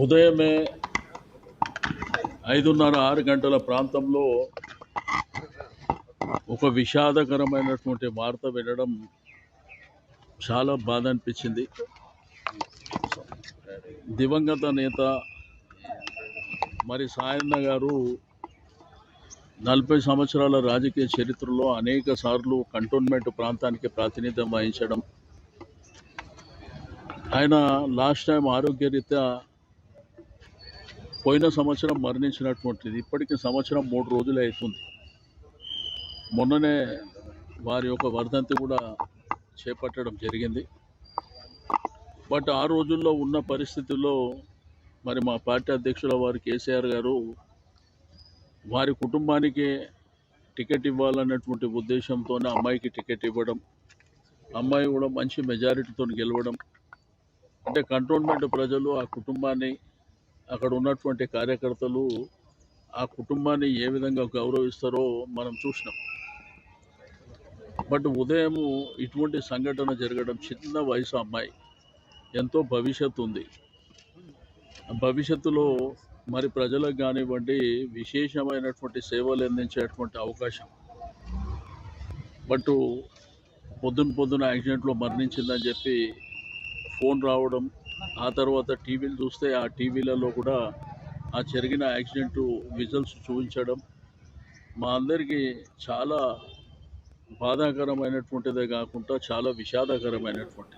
ఉదయమే 5:30-6 గంటల ప్రాంతంలో ఒక విషాదకరమైనటువంటి వార్త వినడం చాలా బాధ అనిపించింది. దివంగత నేత మరి సాయన్న గారు 40 సంవత్సరాల రాజకీయ చరిత్రలో అనేక సార్లు కంటోన్మెంట్ ప్రాంతానికి ప్రాతినిధ్యం వహించడం, ఆయన లాస్ట్ టైం ఆరోగ్యరీత్యా పోయిన సంవత్సరం మరణించినటువంటిది. ఇప్పటికి సంవత్సరం 3 రోజులు అవుతుంది. మొన్ననే వారి యొక్క వర్ధంతి కూడా చేపట్టడం జరిగింది. బట్ ఆ రోజుల్లో ఉన్న పరిస్థితుల్లో మరి మా పార్టీ అధ్యక్షుల వారు కేసీఆర్ గారు వారి కుటుంబానికి టికెట్ ఇవ్వాలన్నటువంటి ఉద్దేశంతో అమ్మాయికి టికెట్ ఇవ్వడం, అమ్మాయి కూడా మంచి మెజారిటీతో గెలవడం, అంటే కంటోన్మెంట్ ప్రజలు ఆ కుటుంబాన్ని, అక్కడ ఉన్నటువంటి కార్యకర్తలు ఆ కుటుంబాన్ని ఏ విధంగా గౌరవిస్తారో మనం చూసినాం. బట్ ఉదయం ఇటువంటి సంఘటన జరగడం, చిన్న వయసు అమ్మాయి, ఎంతో భవిష్యత్తు ఉంది. భవిష్యత్తులో మరి ప్రజలకు కానివ్వండి విశేషమైనటువంటి సేవలు అందించేటువంటి అవకాశం. బట్ పొద్దున యాక్సిడెంట్లో మరణించిందని చెప్పి ఫోన్ రావడం, ఆ తర్వాత టీవీలు చూస్తే ఆ టీవీలలో కూడా ఆ జరిగిన యాక్సిడెంట్ విజువల్స్ చూపించడం మా అందరికీ చాలా బాధాకరమైనటువంటిదే కాకుండా చాలా విషాదకరమైనటువంటి